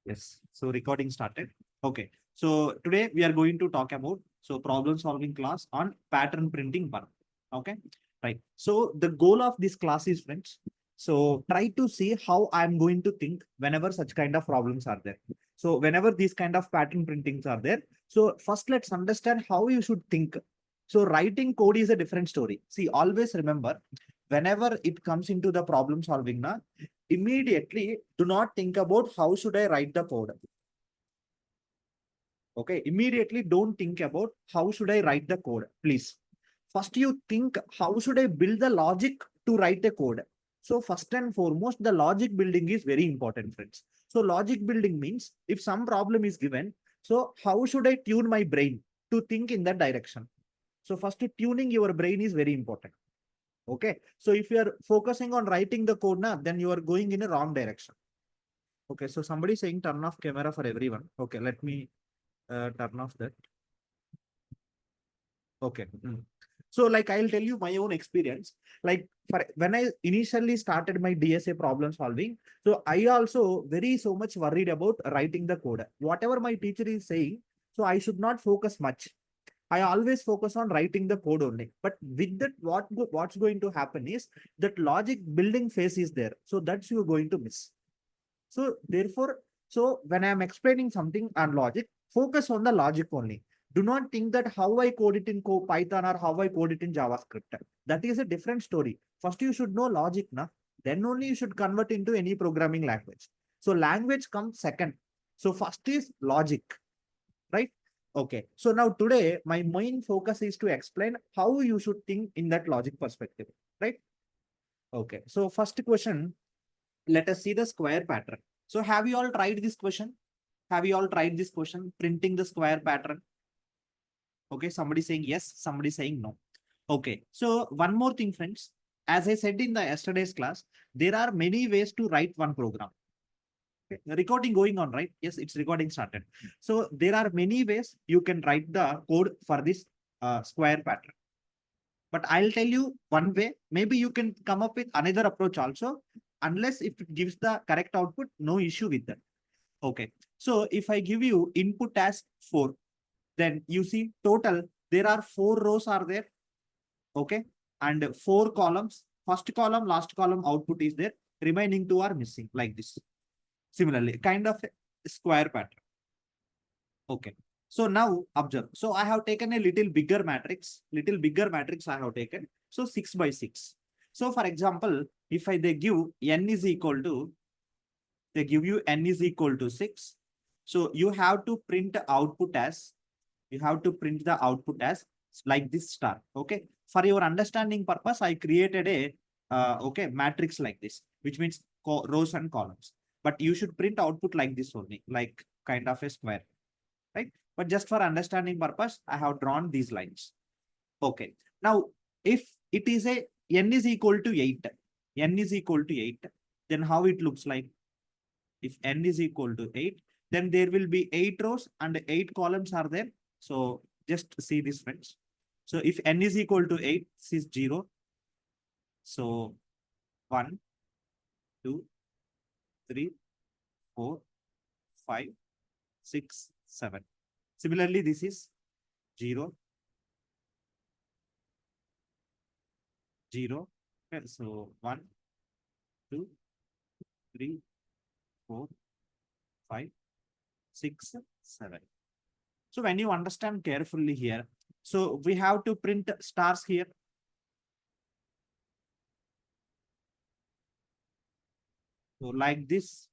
Yes. So recording started. Okay. So today we are going to talk about problem solving class on pattern printing one. Okay. Right. So the goal of this class is, friends, so try to see how I'm going to think whenever such kind of problems are there. So whenever these kind of pattern printings are there, so first let's understand how you should think. So writing code is a different story. See, always remember, whenever it comes into the problem solving, na, immediately do not think about how should I write the code. Okay, immediately don't think about how should I write the code, please. First you think how should I build the logic to write the code. So first and foremost, the logic building is very important, friends. So logic building means if some problem is given, so how should I tune my brain to think in that direction. So first tuning your brain is very important. Okay, so if you are focusing on writing the code now, then you are going in a wrong direction. Okay, so somebody saying turn off camera for everyone. Okay, let me turn off that. Okay. So like I'll tell you my own experience. Like for when I initially started my DSA problem solving, so I also very so much worried about writing the code. Whatever my teacher is saying, so I should not focus much. I always focus on writing the code only. But with that, what's going to happen is that logic building phase is there. So that's you're going to miss. So therefore, so when I'm explaining something on logic, focus on the logic only. Do not think that how I code it in Python or how I code it in JavaScript. That is a different story. First, you should know logic, na? Then only you should convert into any programming language. So language comes second. So first is logic, right? Okay. So now today, my main focus is to explain how you should think in that logic perspective, right? Okay. So first question, let us see the square pattern. So have you all tried this question? Have you all tried this question, printing the square pattern? Okay, somebody saying yes, somebody saying no. Okay, so one more thing, friends. As I said in the yesterday's class, there are many ways to write one program. Okay, recording going on, right? Yes, it's recording started. So there are many ways you can write the code for this square pattern. But I'll tell you one way. Maybe you can come up with another approach also. Unless if it gives the correct output, no issue with that. Okay. So if I give you input as 4, then you see total, there are 4 rows are there. Okay. And 4 columns. First column, last column output is there. Remaining 2 are missing like this. Similarly, kind of a square pattern. Okay. So now observe. So I have taken a little bigger matrix I have taken. So 6 by 6. So for example, if they give n is equal to, they give you n is equal to 6. So you have to print the output as, like this star. Okay. For your understanding purpose, I created a okay matrix like this, which means rows and columns. But you should print output like this only, like kind of a square, right? But just for understanding purpose, I have drawn these lines. Okay. Now, if it is a n is equal to 8, then how it looks like? If n is equal to 8, then there will be 8 rows and 8 columns are there. So just see this, friends. So if n is equal to 8, this is 0. So 1, 2, 3, 4, 5, 6, 7. Similarly, this is 0, 0. Okay, so 1, 2, 3, 4, 5, 6, 7. So when you understand carefully here, so we have to print stars here. So like this,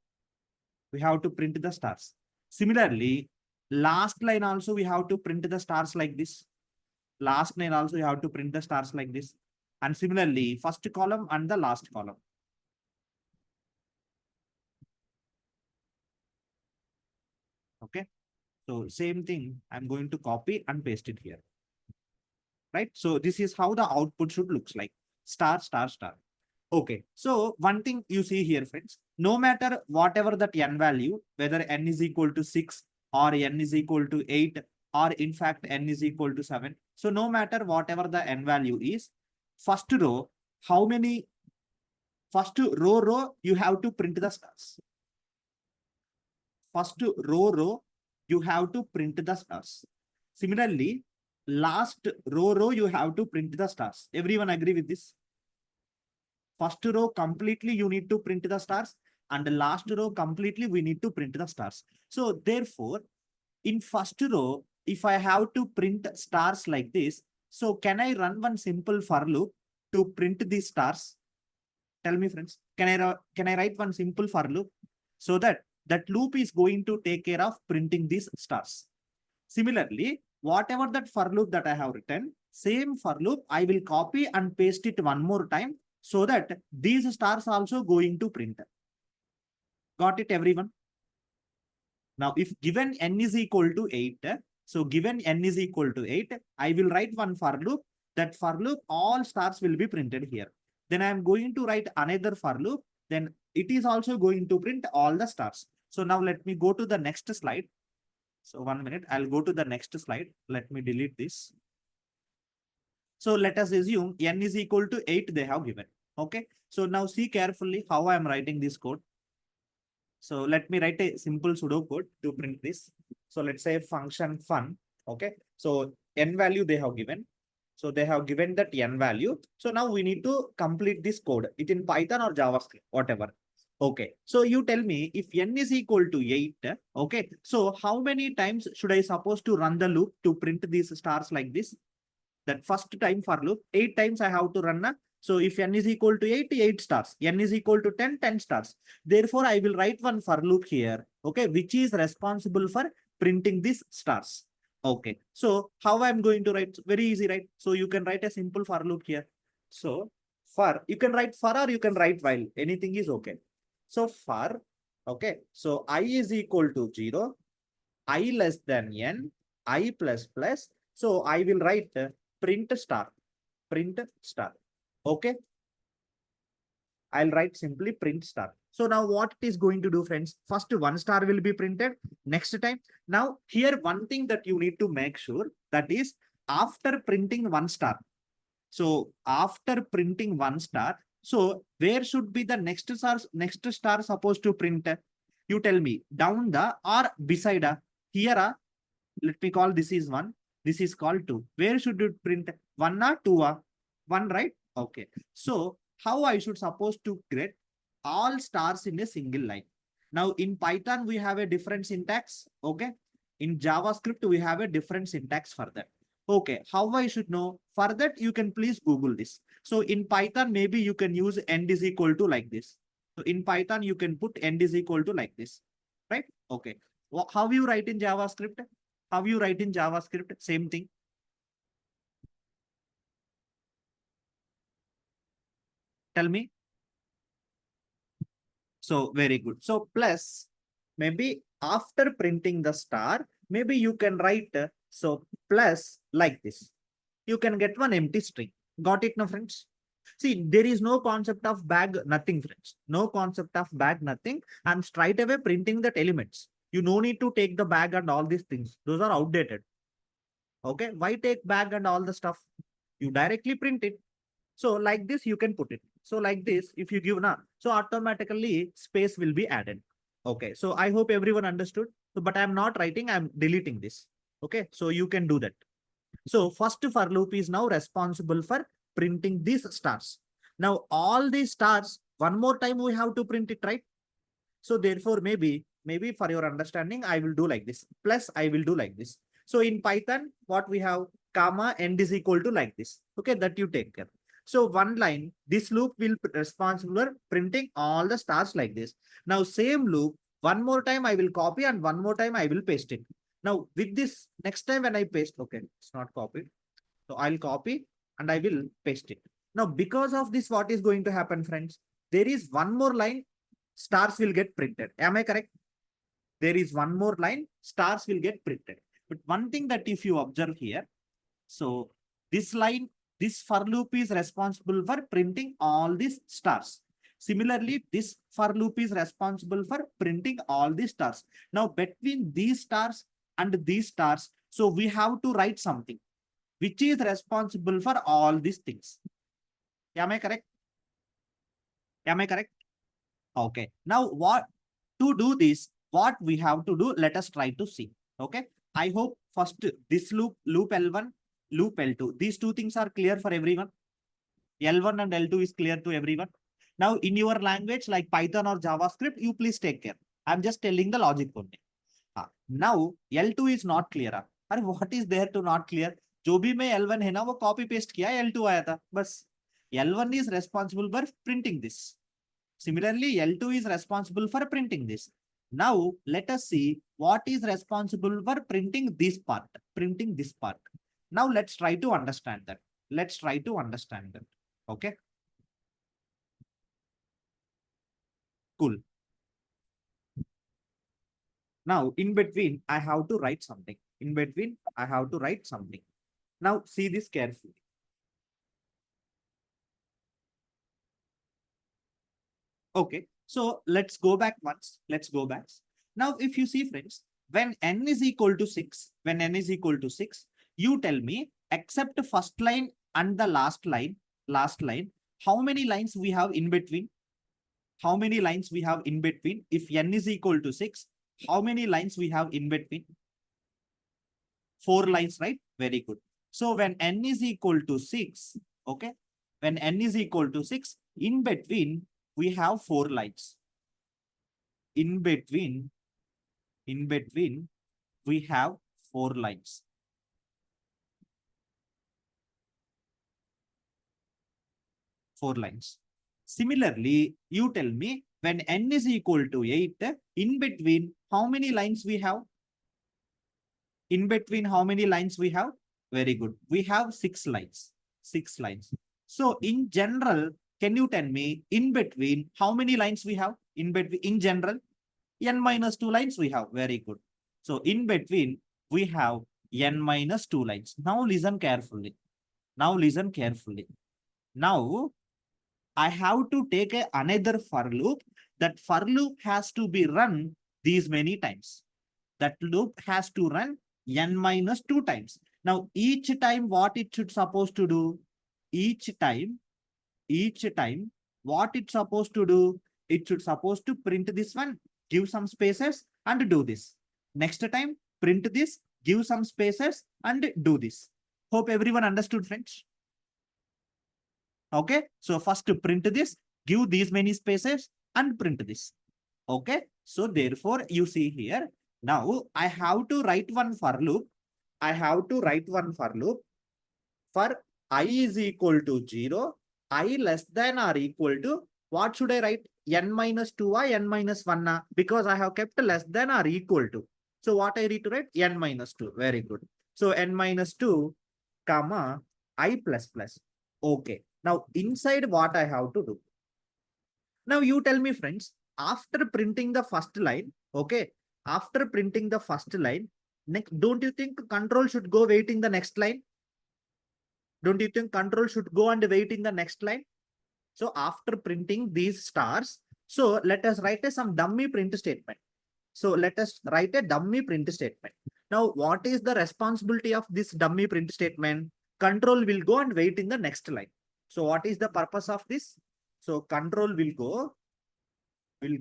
we have to print the stars. Similarly, last line also we have to print the stars like this. Last line also you have to print the stars like this. And similarly, first column and the last column. Okay. So same thing, I'm going to copy and paste it here. Right. So this is how the output should looks like. Star, star, star. Okay. So one thing you see here, friends, no matter whatever that n value, whether n is equal to 6 or n is equal to 8, or in fact n is equal to 7. So no matter whatever the n value is, first row, how many, first row, you have to print the stars. first row, you have to print the stars. Similarly, last row, you have to print the stars. Everyone agree with this? First row completely you need to print the stars, and the last row completely we need to print the stars. So therefore, in first row, if I have to print stars like this, so can I run one simple for loop to print these stars? Tell me, friends, can I write one simple for loop so that that loop is going to take care of printing these stars? Similarly, whatever that for loop that I have written, same for loop, I will copy and paste it one more time so that these stars also going to print. Got it, everyone? Now, if given n is equal to 8, so given n is equal to 8, I will write one for loop. That for loop, all stars will be printed here. Then I am going to write another for loop. Then it is also going to print all the stars. So now let me go to the next slide. So 1 minute, I'll go to the next slide. Let me delete this. So let us assume n is equal to 8 they have given. Okay. So now see carefully how I am writing this code. So let me write a simple pseudocode to print this. So let's say function fun. Okay. So n value they have given. So they have given that n value. So now we need to complete this code. It in Python or JavaScript, whatever. Okay. So you tell me if n is equal to 8. Okay. So how many times should I suppose to run the loop to print these stars like this? That first time for loop, 8 times I have to run. So if n is equal to 8, 8 stars. N is equal to 10, 10 stars. Therefore, I will write one for loop here, okay, which is responsible for printing these stars. Okay, so how I'm going to write? Very easy, right? So you can write a simple for loop here. So for, you can write for or you can write while, anything is okay. So for, okay, so I is equal to 0, I less than n, I plus plus. So I will write print star, print star. Okay. I'll write simply print star. So now what it is going to do, friends? First one star will be printed next time. Now here one thing that you need to make sure, that is after printing one star. So after printing one star, so where should be the next star supposed to print? You tell me, down the or beside here, let me call this is 1. This is called 2. Where should you print? 1 or 2? 1, right? Okay. So how I should suppose to get all stars in a single line? Now in Python, we have a different syntax. Okay. In JavaScript, we have a different syntax for that. Okay. How I should know? For that, you can please Google this. So in Python, maybe you can use end is equal to like this. So in Python, you can put end is equal to like this. Right? Okay. Well, how you write in JavaScript? How you write in JavaScript? Same thing. Tell me. So very good. So plus, maybe after printing the star, maybe you can write, so plus like this. You can get one empty string. Got it now, friends? See, there is no concept of bag, nothing, friends. No concept of bag, nothing. I'm straight away printing that elements. You no need to take the bag and all these things. Those are outdated. Okay. Why take bag and all the stuff? You directly print it. So like this, you can put it. So like this, if you give now, so automatically space will be added. Okay. So I hope everyone understood. So, but I'm not writing, I'm deleting this. Okay. So you can do that. So first for loop is now responsible for printing these stars. Now all these stars, one more time we have to print it, right? So therefore, maybe for your understanding, I will do like this. Plus I will do like this. So in Python, what we have, comma end is equal to like this. Okay, that you take care. So one line, this loop will be responsible for printing all the stars like this. Now same loop, one more time I will copy and one more time I will paste it. Now with this, next time when I paste, okay, it's not copied. So I'll copy and I will paste it. Now because of this, what is going to happen, friends? There is one more line, stars will get printed. Am I correct? There is one more line, stars will get printed. But one thing that if you observe here, so this line, this for loop is responsible for printing all these stars. Similarly, this for loop is responsible for printing all these stars. Now, between these stars and these stars, so we have to write something which is responsible for all these things. Am I correct? Am I correct? Okay. Now, what to do this? what we have to do, let us try to see. Okay, I hope first this loop L1, loop L2, these two things are clear for everyone. L1 and L2 is clear to everyone. Now in your language like Python or JavaScript, you please take care. I'm just telling the logic only. Now L2 is not clear. अरे what is there to not clear? जो भी मैं L1 है ना वो copy paste किया, L2 आया था बस. L1 is responsible for printing this. Similarly, L2 is responsible for printing this. Now let us see what is responsible for printing this part. Printing this part. Now let's try to understand that. Let's try to understand that. Okay. Cool. Now in between, I have to write something. In between, I have to write something. Now see this carefully. Okay, so let's go back once. Let's go back. Now, if you see, friends, when n is equal to 6, when n is equal to 6, you tell me, except first line and the last line, how many lines we have in between? How many lines we have in between? If n is equal to 6, how many lines we have in between? 4 lines, right? Very good. So when n is equal to 6, okay, when n is equal to 6, in between, we have 4 lines. In between, we have 4 lines. Similarly, you tell me when n is equal to 8, in between, how many lines we have? In between, how many lines we have? Very good. We have 6 lines. 6 lines. So in general, can you tell me in between, how many lines we have? In between, in general, n minus 2 lines we have. Very good. So in between, we have n minus 2 lines. Now listen carefully. Now listen carefully. Now I have to take another for loop. That for loop has to be run these many times. That loop has to run n minus 2 times. Now each time what it should supposed to do? Each time, what it's supposed to do? It should supposed to print this one, give some spaces and do this. Next time, print this, give some spaces and do this. Hope everyone understood, friends. Okay, so first to print this, give these many spaces and print this. Okay, so therefore you see here, now I have to write one for loop. I have to write one for loop for I is equal to 0, I less than or equal to, what should I write? N minus 2 or n minus 1 because I have kept less than or equal to. So what I need to write? N minus 2. Very good. So n minus 2 comma I plus plus. Okay. Now inside what I have to do? Now you tell me, friends, after printing the first line, okay, after printing the first line, next, don't you think control should go wait in the next line? Don't you think control should go and wait in the next line? So after printing these stars, so let us write some dummy print statement. So let us write a dummy print statement. Now, what is the responsibility of this dummy print statement? Control will go and wait in the next line. So what is the purpose of this? So control will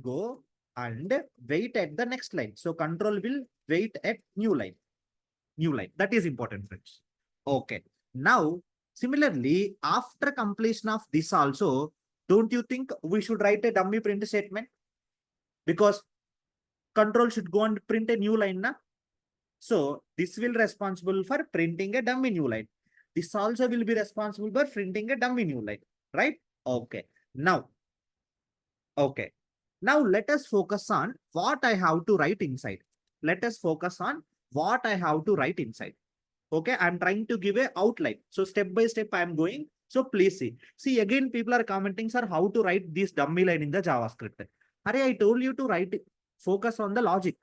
go and wait at the next line. So control will wait at new line. That is important, friends. Okay. Now, similarly, after completion of this also, don't you think we should write a dummy print statement? Because control should go and print a new line, na? So this will responsible for printing a dummy new line. This also will be responsible for printing a dummy new line, right? Okay. Now, okay. Now let us focus on what I have to write inside. Let us focus on what I have to write inside. Okay, I'm trying to give a outline. So step by step I am going. So please see. See again, people are commenting, sir, how to write this dummy line in the JavaScript. Hurry, I told you to write it. Focus on the logic.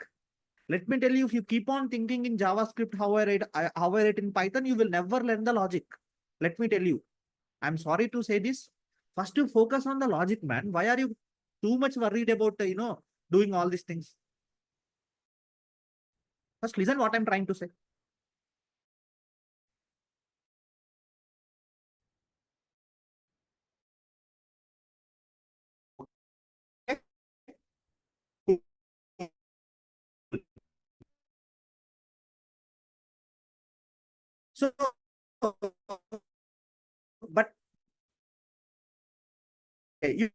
Let me tell you, if you keep on thinking in JavaScript, how I write in Python, you will never learn the logic. Let me tell you. I'm sorry to say this. First, you focus on the logic, man. Why are you too much worried about, doing all these things? First, listen what I'm trying to say. So, but you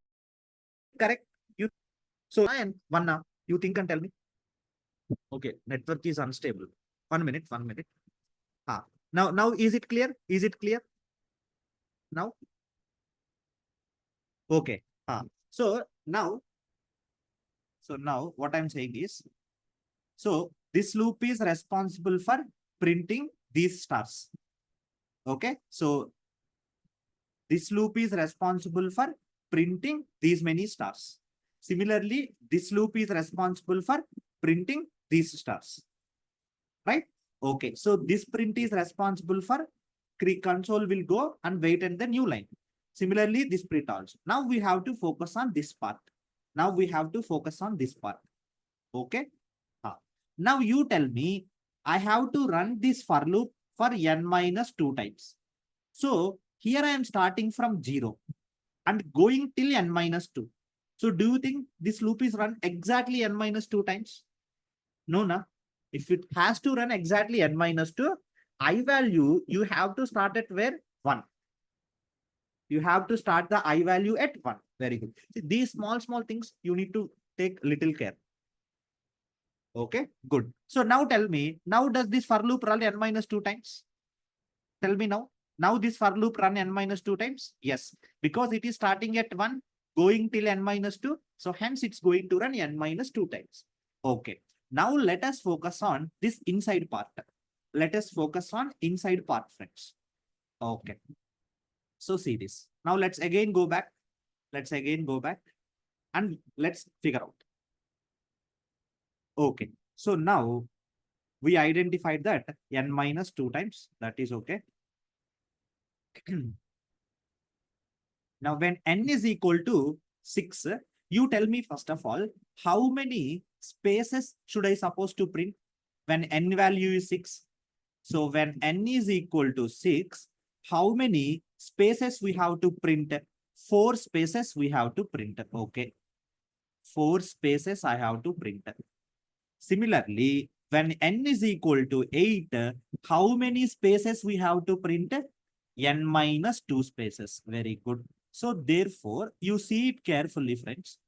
correct. You so and one now. You think and tell me. Okay, network is unstable. 1 minute, 1 minute. Ah, now is it clear? Is it clear now? Okay. Ah, so now, what I'm saying is, so this loop is responsible for printing these stars. Okay, so this loop is responsible for printing these many stars. Similarly, this loop is responsible for printing these stars, right? Okay, so this print is responsible for console will go and wait in the new line. Similarly, this print also. Now we have to focus on this part. Now we have to focus on this part. Okay. Now you tell me, I have to run this for loop for n minus 2 times. So here I am starting from 0 and going till n minus 2. So do you think this loop is run exactly n minus 2 times? No, na. If it has to run exactly n minus 2, I value, you have to start at where? 1. You have to start the I value at 1. Very good. See, these small things you need to take little care. Okay, good. So now tell me, now does this for loop run n minus 2 times? Tell me now. Now this for loop run n minus 2 times? Yes, because it is starting at 1, going till n minus 2. So hence it's going to run n minus 2 times. Okay. Now let us focus on this inside part. Let us focus on inside part, friends. Okay. So see this. Now let's again go back. Let's again go back and let's figure out. Okay. So now we identified that n minus 2 times. That is okay. Now when n is equal to 6, you tell me first of all, how many spaces should I suppose to print when n value is 6? So when n is equal to 6, how many spaces we have to print? 4 spaces we have to print. Okay. 4 spaces I have to print. Similarly, when n is equal to 8, how many spaces we have to print? N minus 2 spaces. Very good. So therefore, you see it carefully, friends.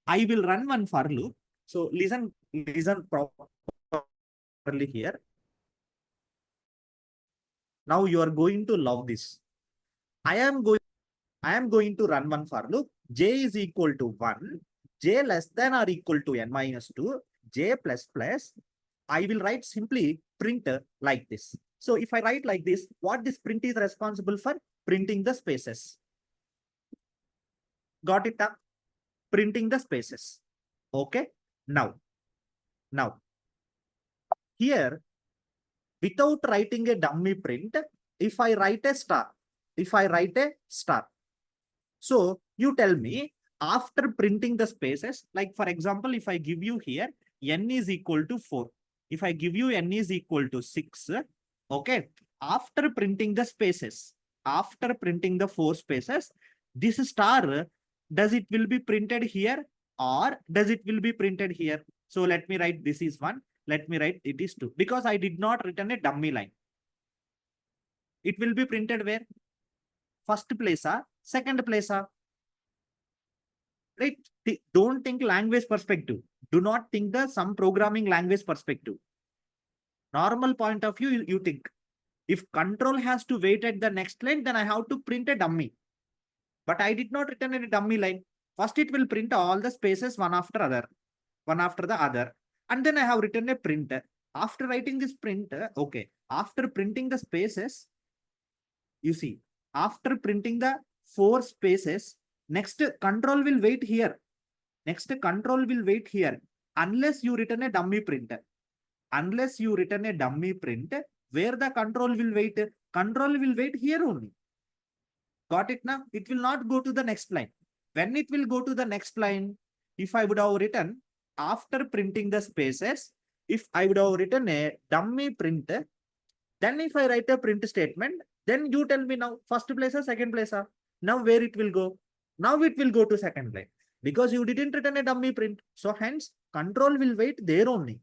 I will run one for loop. So listen properly here. Now you are going to love this. I am going to run one for loop. J is equal to 1. J less than or equal to n minus 2. J plus plus. I will write simply print like this. So if I write like this, what this print is responsible for? Printing the spaces. Got it up? Printing the spaces. Okay. Now, here, without writing a dummy print, if I write a star, so you tell me after printing the spaces, like for example, if I give you here, n is equal to 4. If I give you n is equal to 6, okay, after printing the spaces, after printing the 4 spaces, this star, does it will be printed here or does it will be printed here? So let me write this is 1. Let me write it is 2 because I did not written a dummy line. It will be printed where? First place, second place, right? Don't think language perspective. Do not think the some programming language perspective. Normal point of view, you think. If control has to wait at the next line, then I have to print a dummy. But I did not return a dummy line. First, it will print all the spaces one after the other. And then I have written a print. After writing this print, okay. After printing the spaces, you see, after printing the 4 spaces, next control will wait here. Next control will wait here unless you return a dummy print. Unless you return a dummy print, where the control will wait? Control will wait here only. Got it now? It will not go to the next line. When it will go to the next line, if I would have written after printing the spaces, if I would have written a dummy print, then if I write a print statement, then you tell me now first place or second place. Now where it will go? Now it will go to second line because you didn't return a dummy print. So hence control will wait there only.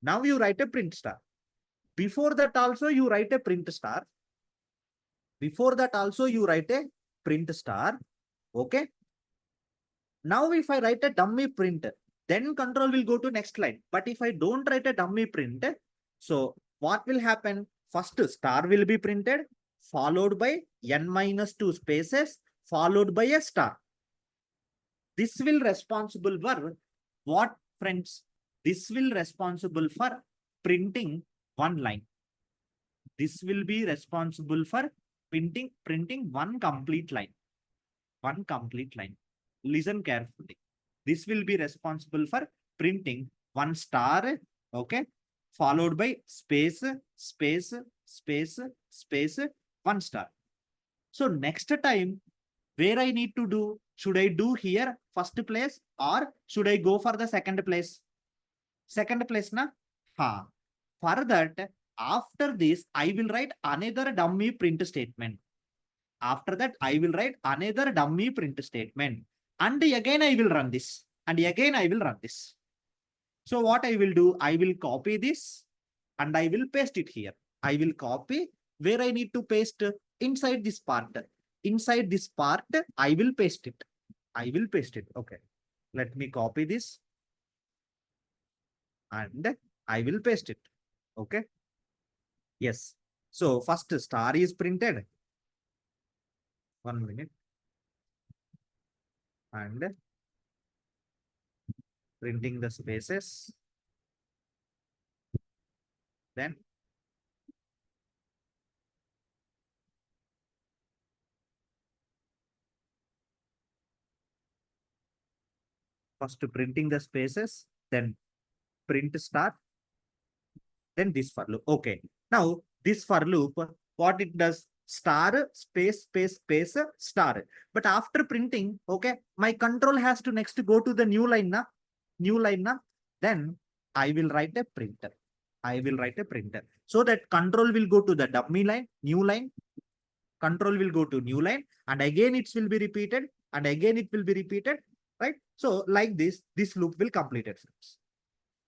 Now you write a print star. Before that also you write a print star. Before that also you write a print star. Okay. Now if I write a dummy print, then control will go to next line. But if I don't write a dummy print, so what will happen? First star will be printed, followed by n minus 2 spaces, followed by a star. This will responsible for what, friends? This will responsible for printing one line. This will be responsible for printing one complete line. One complete line. Listen carefully. This will be responsible for printing one star, okay, followed by space, space, space, space, one star. So next time, where I need to do, should I do here first place or should I go for the second place? Second place, na? Ha. For that, after this, I will write another dummy print statement. After that, I will write another dummy print statement. And again, I will run this. And again, I will run this. So what I will do, I will copy this and I will paste it here. I will copy where I need to paste inside this part. Inside this part, I will paste it. I will paste it. Okay. Let me copy this. And I will paste it. Okay. Yes. So first star is printed. 1 minute. And printing the spaces. Then first printing the spaces, then print star, then this for loop. Okay. Now this for loop, what it does? Star, space, space, space, star. But after printing, okay, my control has to next go to the new line, na? New line, na? Then I will write a printer. I will write a printer. So that control will go to the dummy line, new line. Control will go to new line. And again it will be repeated. And again it will be repeated. Right? So like this loop will complete it.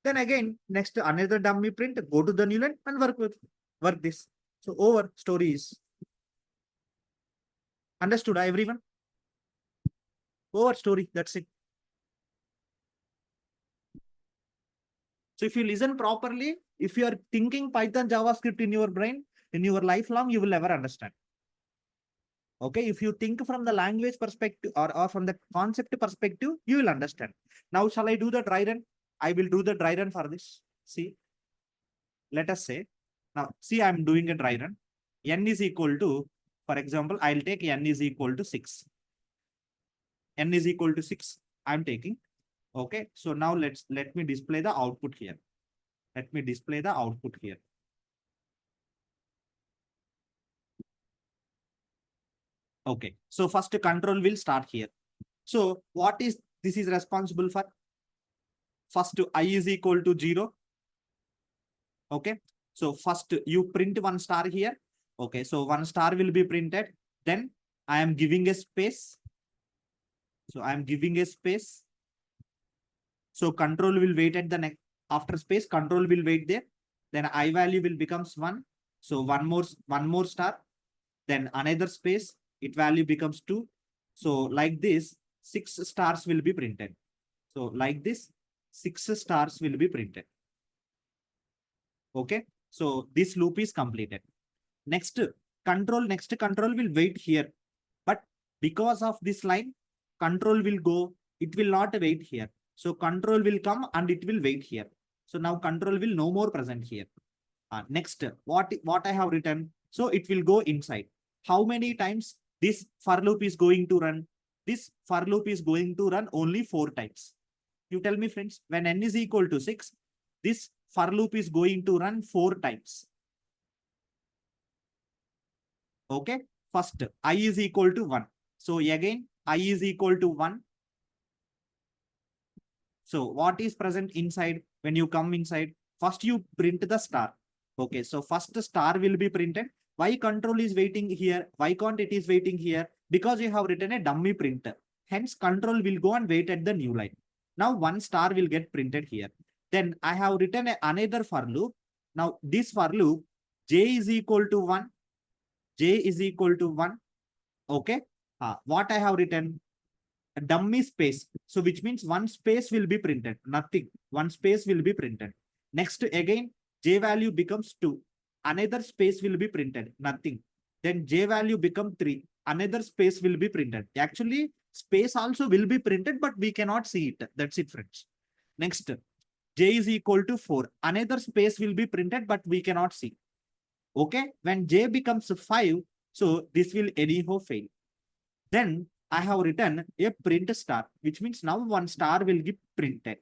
Then again, next another dummy print, go to the new line and work this. So over stories. Understood, everyone? Over story, that's it. So if you listen properly, if you are thinking Python, JavaScript in your brain, in your lifelong, you will never understand. Okay, if you think from the language perspective or from the concept perspective, you will understand. Now, shall I do the dry run? I will do the dry run for this. See, let us say, now see, I'm doing a dry run. N is equal to, for example, I'll take N is equal to 6. N is equal to 6. I'm taking. Okay, so now let me display the output here. Let me display the output here. Okay, so first control will start here. So what is this is responsible for? First I is equal to 0. Okay, so first you print one star here. Okay, so one star will be printed. Then I am giving a space. So I am giving a space. So control will wait at the next after space. Control will wait there. Then I value will becomes 1. So one more star. Then another space. It value becomes 2. So like this, 6 stars will be printed. So like this, 6 stars will be printed. Okay. So this loop is completed. Next control will wait here. But because of this line, control will go, it will not wait here. So control will come and it will wait here. So now control will no more present here. Next, what I have written, so it will go inside. How many times this for loop is going to run? This for loop is going to run only 4 times. You tell me, friends, when n is equal to 6, this for loop is going to run 4 times. Okay, first I is equal to 1. So again, I is equal to 1. So what is present inside when you come inside? First you print the star. Okay, so first star will be printed. Why control is waiting here? Why can't it is waiting here? Because you have written a dummy printer. Hence control will go and wait at the new line. Now one star will get printed here. Then I have written another for loop. Now this for loop, j is equal to 1, j is equal to 1. Okay. What I have written? A dummy space. So which means one space will be printed. Nothing. One space will be printed. Next again, j value becomes 2. Another space will be printed. Nothing. Then j value become 3. Another space will be printed. Actually, space also will be printed, but we cannot see it. That's it, friends. Next, j is equal to 4. Another space will be printed, but we cannot see. Okay. When j becomes 5, so this will anyhow fail. Then I have written a print star, which means now one star will get printed.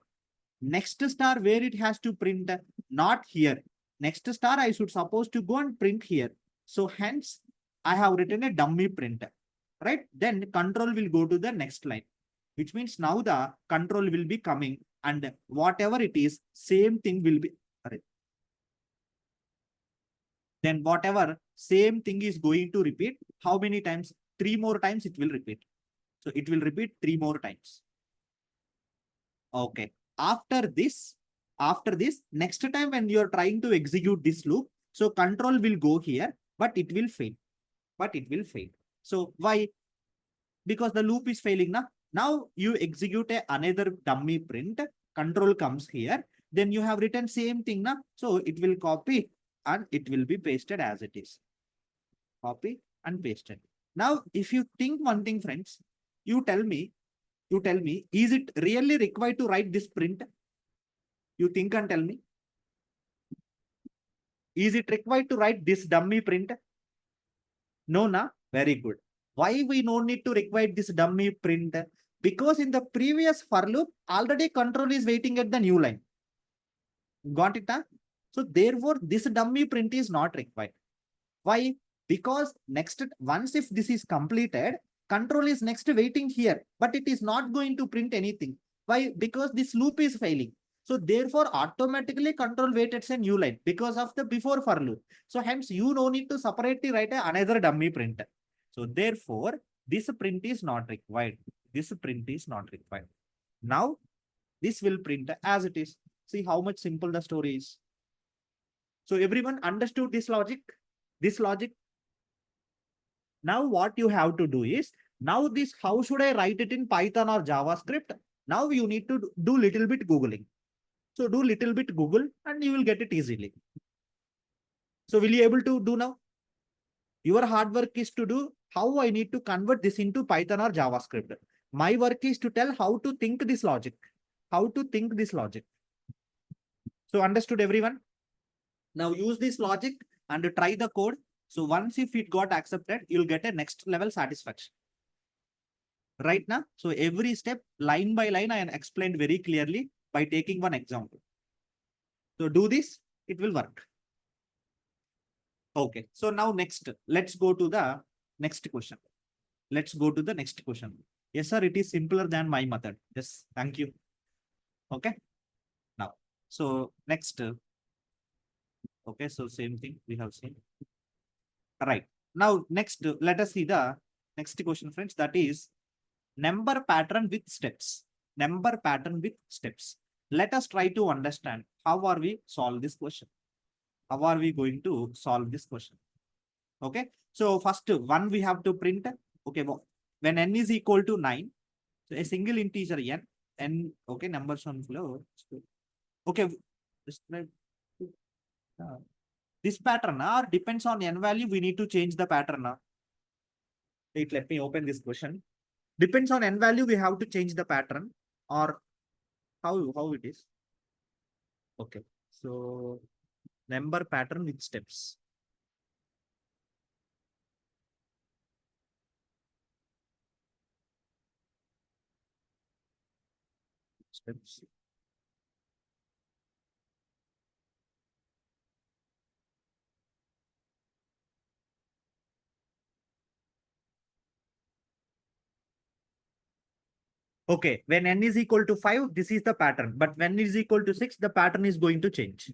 Next star where it has to print, not here. Next star I should suppose to go and print here. So hence I have written a dummy print, right? Then control will go to the next line, which means now the control will be coming and whatever it is, same thing will be, right? Then whatever same thing is going to repeat, how many times? 3 more times it will repeat. So it will repeat 3 more times. Okay. After this, next time when you're trying to execute this loop, so control will go here, but it will fail. So why? Because the loop is failing now. Now you execute another dummy print, control comes here, then you have written same thing now. So it will copy and it will be pasted as it is. Copy and pasted. Now, if you think one thing, friends, you tell me, is it really required to write this print? You think and tell me. Is it required to write this dummy print? No, na? Very good. Why we no need to require this dummy print? Because in the previous for loop, already control is waiting at the new line. Got it? Huh? So therefore, this dummy print is not required. Why? Because next, once if this is completed, control is next waiting here, but it is not going to print anything. Why? Because this loop is failing. So therefore, automatically control wait at a new line because of the before for loop. So hence you no need to separately write another dummy print. So therefore, this print is not required. This print is not required. Now, this will print as it is. See how much simple the story is. So everyone understood this logic? This logic. Now what you have to do is, now this, how should I write it in Python or JavaScript? Now you need to do little bit Googling. So do little bit Google and you will get it easily. So will you able to do now? Your hard work is to do how I need to convert this into Python or JavaScript. My work is to tell how to think this logic. How to think this logic. So understood everyone? Now use this logic and try the code. So once if it got accepted, you'll get a next level satisfaction. Right now, so every step line by line, I explained very clearly by taking one example. So do this, it will work. Okay, so now next, let's go to the next question. Let's go to the next question. Yes, sir, it is simpler than my method. Yes, thank you. Okay, now, so next, okay, so same thing we have seen. Right. Now, next, let us see the next question, friends. That is number pattern with steps. Number pattern with steps. Let us try to understand how are we solve this question. How are we going to solve this question? Okay. So first one we have to print. Okay. When n is equal to 9, so a single integer n, okay, numbers on flow. Okay. This pattern or depends on n value, we need to change the pattern now. Wait, let me open this question. Depends on n value, we have to change the pattern or how it is. Okay, so number pattern with steps. Steps. Okay, when n is equal to 5, this is the pattern. But when n is equal to 6, the pattern is going to change.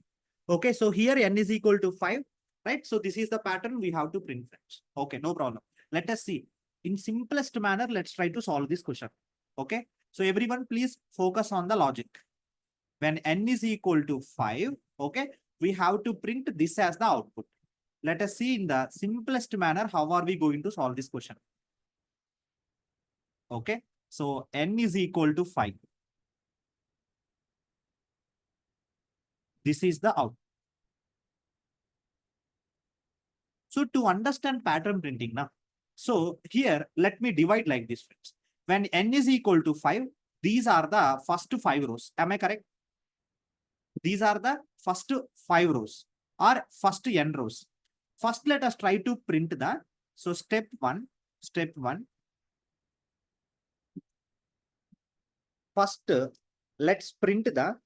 Okay, so here n is equal to 5, right? So this is the pattern we have to print, friends. Okay, no problem. Let us see. In simplest manner, let's try to solve this question. Okay, so everyone please focus on the logic. When n is equal to 5, okay, we have to print this as the output. Let us see in the simplest manner how are we going to solve this question. Okay, so n is equal to 5. This is the output. So to understand pattern printing now, so here let me divide like this, friends. When n is equal to 5, these are the first 5 rows. Am I correct? These are the first 5 rows or first n rows. First, let us try to print the, so step one, first, let's print the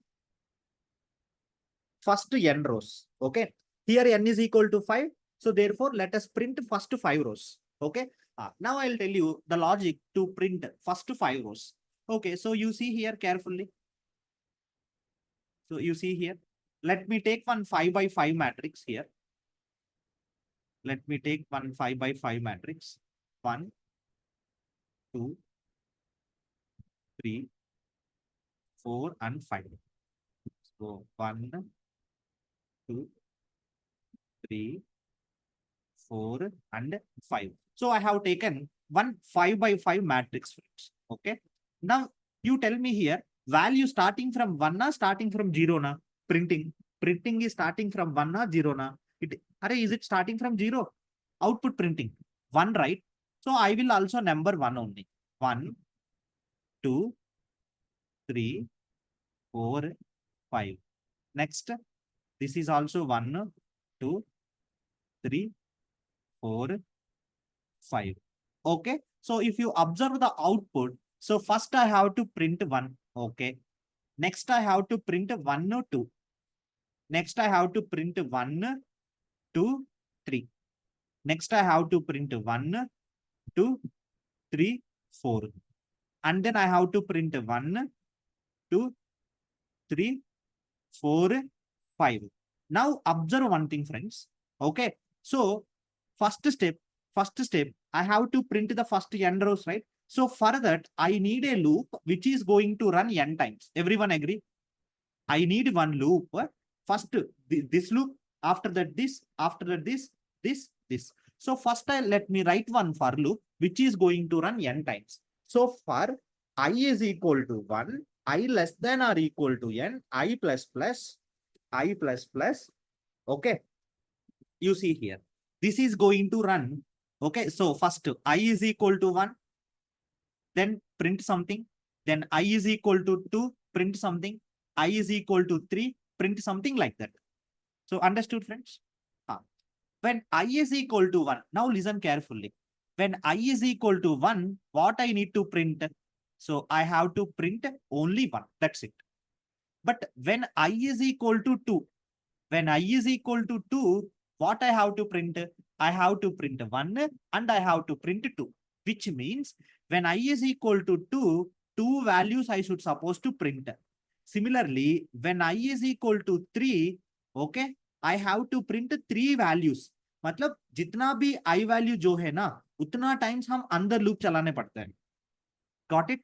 first n rows. Okay. Here n is equal to 5. So therefore, let us print first 5 rows. Okay. Now I'll tell you the logic to print first 5 rows. Okay. So you see here carefully. So you see here, let me take one 5 by 5 matrix here. Let me take one 5 by 5 matrix. 1, 2, 3, 4, and 5. So 1, 2, 3, 4, and 5. So I have taken one 5 by 5 matrix, friends. Okay. Now you tell me here, value starting from 1 or starting from 0 na? Printing. Printing is starting from 1 or 0 na? Is it starting from 0? Output printing. 1, right? So I will also number 1 only. 1, 2, 3, 4, 5. Next, this is also 1, 2, 3, 4, 5. Okay. So if you observe the output, so first I have to print 1. Okay. Next I have to print 1 or 2. Next I have to print 1, 2, 3. Next I have to print 1, 2, 3, 4. And then I have to print 1, 2, 3, 4, 5. Now observe one thing, friends. Okay. So first step, I have to print the first n rows, right? So for that, I need a loop which is going to run n times. Everyone agree? I need one loop. First, this loop, after that, this, after that, this. So first, let me write one for loop which is going to run n times. So for I is equal to 1, I less than or equal to n, I plus plus, okay. You see here, this is going to run. Okay, so first I is equal to 1, then print something, then I is equal to 2, print something, I is equal to 3, print something like that. So understood, friends? When I is equal to 1, now listen carefully. When I is equal to 1, what I need to print? So I have to print only 1. That's it. But when I is equal to 2, when I is equal to 2, what I have to print? I have to print 1 and I have to print 2, which means when I is equal to 2, 2 values I should suppose to print. Similarly, when I is equal to 3, okay, I have to print 3 values. मतलब जितना भी I value जो है ना, उतना times हम अंदर loop चलाने पड़ते हैं. Got it?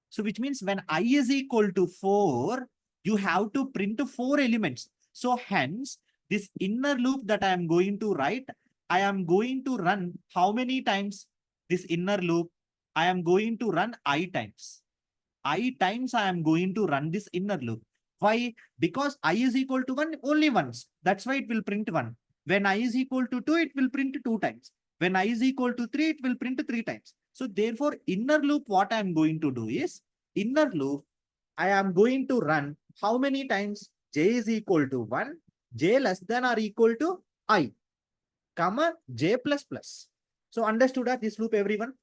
So which means when I is equal to 4, you have to print 4 elements. So hence, this inner loop that I am going to write, I am going to run how many times? This inner loop, I am going to run I times. I times I am going to run this inner loop. Why? Because I is equal to 1 only once. That's why it will print 1. When I is equal to 2, it will print 2 times. When I is equal to 3, it will print 3 times. So therefore, inner loop, what I am going to do is, inner loop, I am going to run how many times? J is equal to 1, J less than or equal to I, comma, J plus plus. So understood this loop, everyone?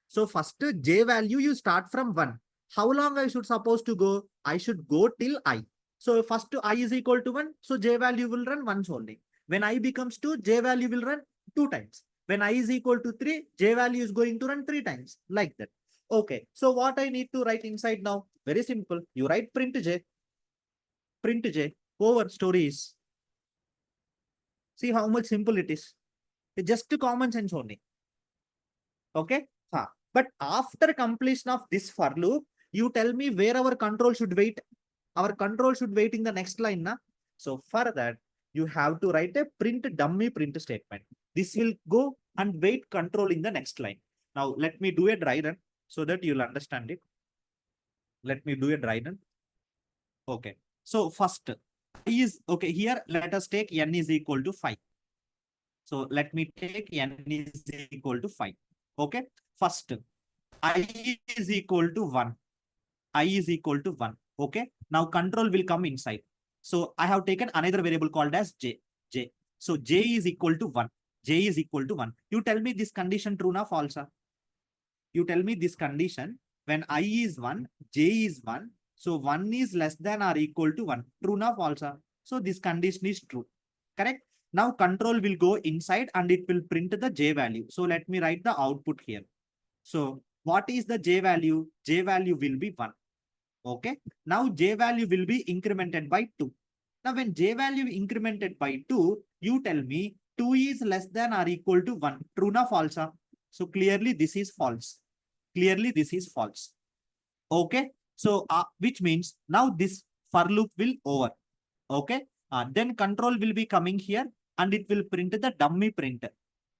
So first J value, you start from 1. How long I should suppose to go? I should go till I. So first I is equal to 1. So J value will run once only. When I becomes 2, J value will run 2 times. When I is equal to 3, J value is going to run 3 times, like that. Okay. So what I need to write inside now? Very simple. You write print J over stories. See how much simple it is. It's just common sense only. Okay. But after completion of this for loop, you tell me where our control should wait. Our control should wait in the next line. Na? So for that, you have to write a print dummy print statement. This will go and wait control in the next line. Now let me do a dry run so that you'll understand it. Let me do a dry run. Okay. So first is okay. Here, let us take n is equal to 5. So let me take n is equal to 5. Okay. First, I is equal to 1. I is equal to 1. Okay. Now control will come inside. So I have taken another variable called as j. J. So j is equal to 1. J is equal to 1. You tell me this condition true or false? You tell me this condition when I is 1, j is 1. So 1 is less than or equal to 1. True or false? So this condition is true. Correct? Now control will go inside and it will print the j value. So let me write the output here. So what is the j value? J value will be 1. Okay. Now j value will be incremented by 2. Now when j value incremented by 2, you tell me 2 is less than or equal to 1. True or false? So clearly this is false. Clearly this is false. Okay. So which means now this for loop will over. Okay. Then control will be coming here and it will print the dummy print.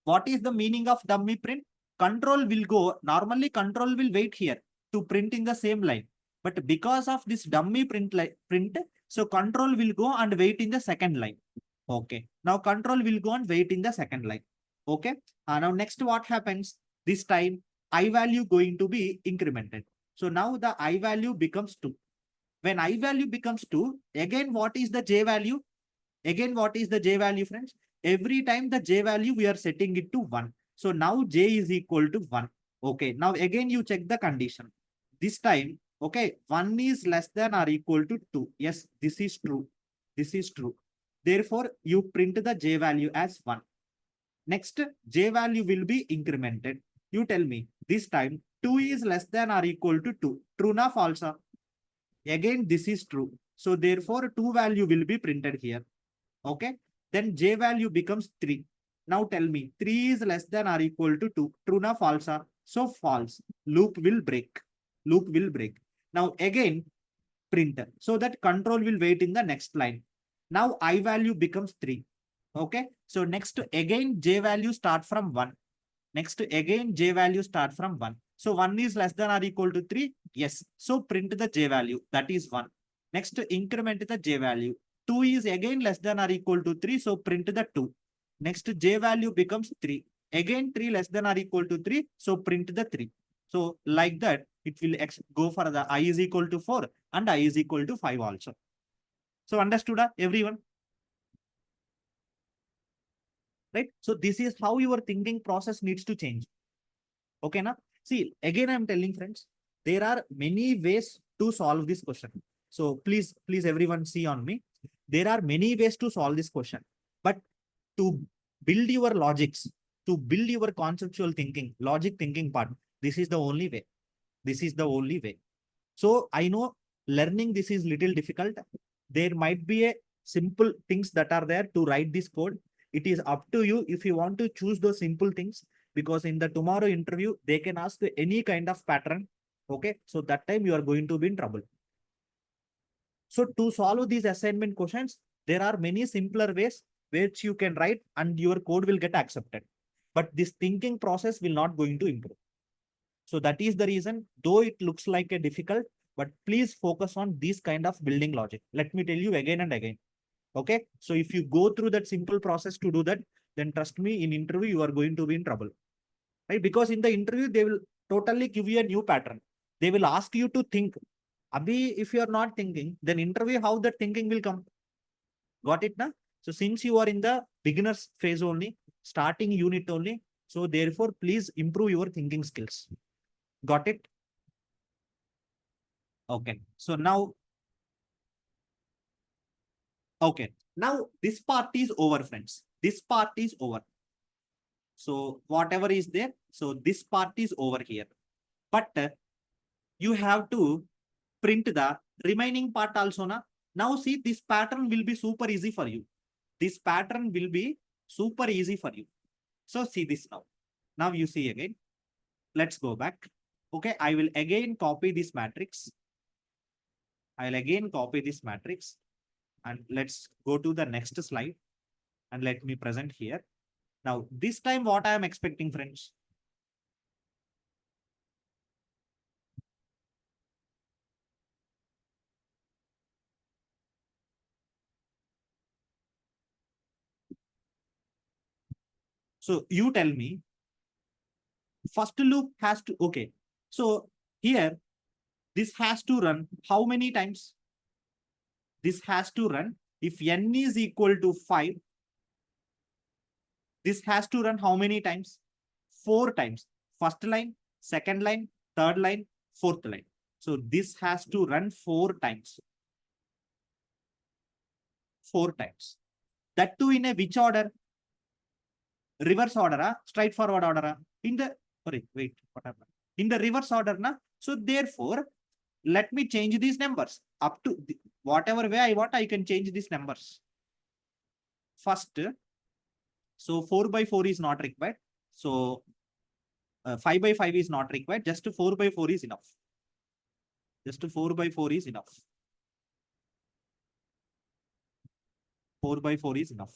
What is the meaning of dummy print? Control will go, normally control will wait here to print in the same line. But because of this dummy print, so control will go and wait in the second line. Okay. Now control will go and wait in the second line. Okay. Now next what happens? This time I value going to be incremented. So now the I value becomes 2. When I value becomes 2, again what is the j value? Again what is the j value, friends? Every time the j value we are setting it to 1. So now j is equal to 1. Okay. Now again you check the condition. This time, okay, 1 is less than or equal to 2. Yes, this is true. This is true. Therefore, you print the j value as 1. Next, j value will be incremented. You tell me, this time 2 is less than or equal to 2. True or false? Again, this is true. So therefore, 2 value will be printed here. Okay. Then j value becomes 3. Now tell me, 3 is less than or equal to 2. True or false? So false. Loop will break. Loop will break. Now again, print. So that control will wait in the next line. Now I value becomes 3. Okay. So next again, j value start from 1. Next again, j value start from 1. So 1 is less than or equal to 3. Yes. So print the j value. That is 1. Next increment the j value. 2 is again less than or equal to 3. So print the 2. Next j value becomes 3. Again 3 less than or equal to 3. So print the 3. So like that, it will go for the I is equal to 4 and I is equal to 5 also. So understood, everyone? Right? So this is how your thinking process needs to change. Okay, now see, again, I'm telling friends, there are many ways to solve this question. So please, everyone see on me. There are many ways to solve this question, but to build your logics, to build your conceptual thinking, logic thinking part, this is the only way. This is the only way. So I know learning this is little difficult. There might be a simple things that are there to write this code. It is up to you if you want to choose those simple things, because in the tomorrow interview, they can ask any kind of pattern. Okay. So that time you are going to be in trouble. So to solve these assignment questions, there are many simpler ways which you can write and your code will get accepted. But this thinking process will not going to improve. So that is the reason, though it looks like a difficult, but please focus on this kind of building logic. Let me tell you again and again. Okay. So if you go through that simple process to do that, then trust me, in interview, you are going to be in trouble. Right? Because in the interview, they will totally give you a new pattern. They will ask you to think. Abhi, if you are not thinking, then interview, how that thinking will come? Got it, na? So since you are in the beginners phase only, starting unit only, so therefore, please improve your thinking skills. Got it? Okay. So now, okay. Now this part is over, friends. This part is over. So whatever is there, so this part is over here. But you have to print the remaining part also. Now see, this pattern will be super easy for you. This pattern will be super easy for you. So see this now. Now you see again. Let's go back. Okay, I will again copy this matrix. I'll again copy this matrix and let's go to the next slide and let me present here. Now, this time what I am expecting, friends? So you tell me, first loop has to, okay. So here, this has to run how many times? This has to run, if n is equal to 5, this has to run how many times? 4 times. First line, second line, third line, fourth line. So this has to run 4 times. 4 times. That too in a which order? Reverse order, straightforward order. In the, sorry, wait, what happened? In the reverse order, na? So therefore, let me change these numbers. Up to whatever way I want, I can change these numbers. First, so 4 by 4 is not required. So 5 by 5 is not required. Just 4 by 4 is enough. Just 4 by 4 is enough. 4 by 4 is enough.